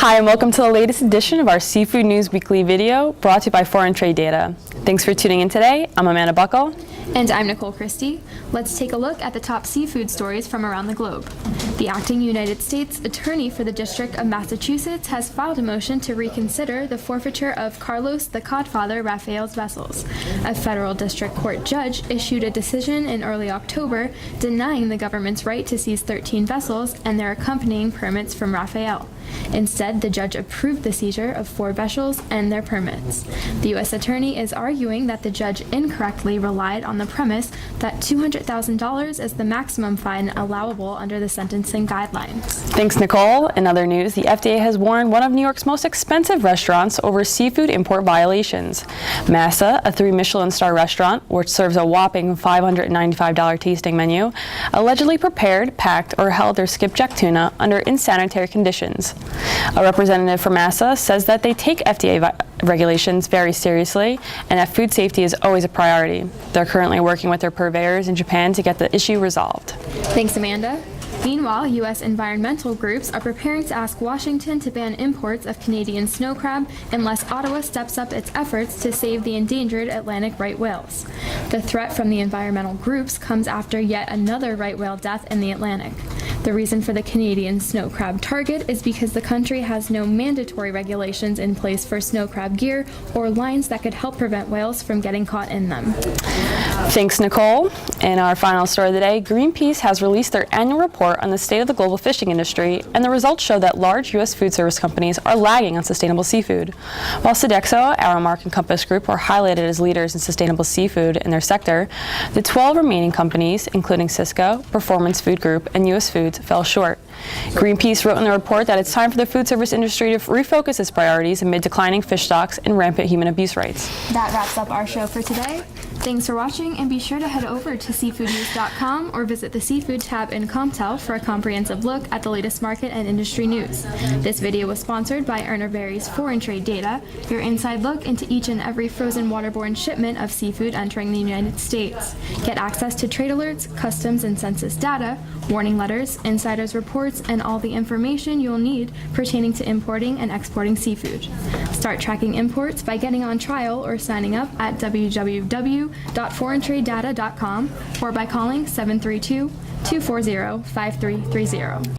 Hi, and welcome to the latest edition of our Seafood News Weekly video, brought to you by Foreign Trade Data. Thanks for tuning in today. I'm Amanda Buckle. And I'm Nicole Christie. Let's take a look at the top seafood stories from around the globe. The acting United States Attorney for the District of Massachusetts has filed a motion to reconsider the forfeiture of Carlos the Codfather Rafael's vessels. A federal district court judge issued a decision in early October denying the government's right to seize 13 vessels and their accompanying permits from Rafael. Instead, the judge approved the seizure of 4 vessels and their permits. The U.S. Attorney is arguing that the judge incorrectly relied on the premise that $200,000 is the maximum fine allowable under the sentencing guidelines. Thanks, Nicole. In other news, the FDA has warned one of New York's most expensive restaurants over seafood import violations. Masa, a 3 Michelin-star restaurant, which serves a whopping $595 tasting menu, allegedly prepared, packed, or held their skipjack tuna under insanitary conditions. A representative from Masa says that they take FDA regulations very seriously and that food safety is always a priority. They're currently working with their purveyors in Japan to get the issue resolved. Thanks, Amanda. Meanwhile, U.S. environmental groups are preparing to ask Washington to ban imports of Canadian snow crab unless Ottawa steps up its efforts to save the endangered Atlantic right whales. The threat from the environmental groups comes after yet another right whale death in the Atlantic. The reason for the Canadian snow crab target is because the country has no mandatory regulations in place for snow crab gear or lines that could help prevent whales from getting caught in them. Thanks, Nicole. In our final story of the day, Greenpeace has released their annual report on the state of the global fishing industry, and the results show that large U.S. food service companies are lagging on sustainable seafood. While Sodexo, Aramark, and Compass Group were highlighted as leaders in sustainable seafood in their sector, the 12 remaining companies, including Cisco, Performance Food Group, and U.S. Foods, fell short. Greenpeace wrote in the report that it's time for the food service industry to refocus its priorities amid declining fish stocks and rampant human abuse rates. That wraps up our show for today. Thanks for watching, and be sure to head over to seafoodnews.com or visit the Seafood tab in Comtel for a comprehensive look at the latest market and industry news. This video was sponsored by Urner Barry's Foreign Trade Data, your inside look into each and every frozen waterborne shipment of seafood entering the United States. Get access to trade alerts, customs and census data, warning letters, insiders reports, and all the information you'll need pertaining to importing and exporting seafood. Start tracking imports by getting on trial or signing up at www.foreigntradedata.com or by calling 732-240-5330.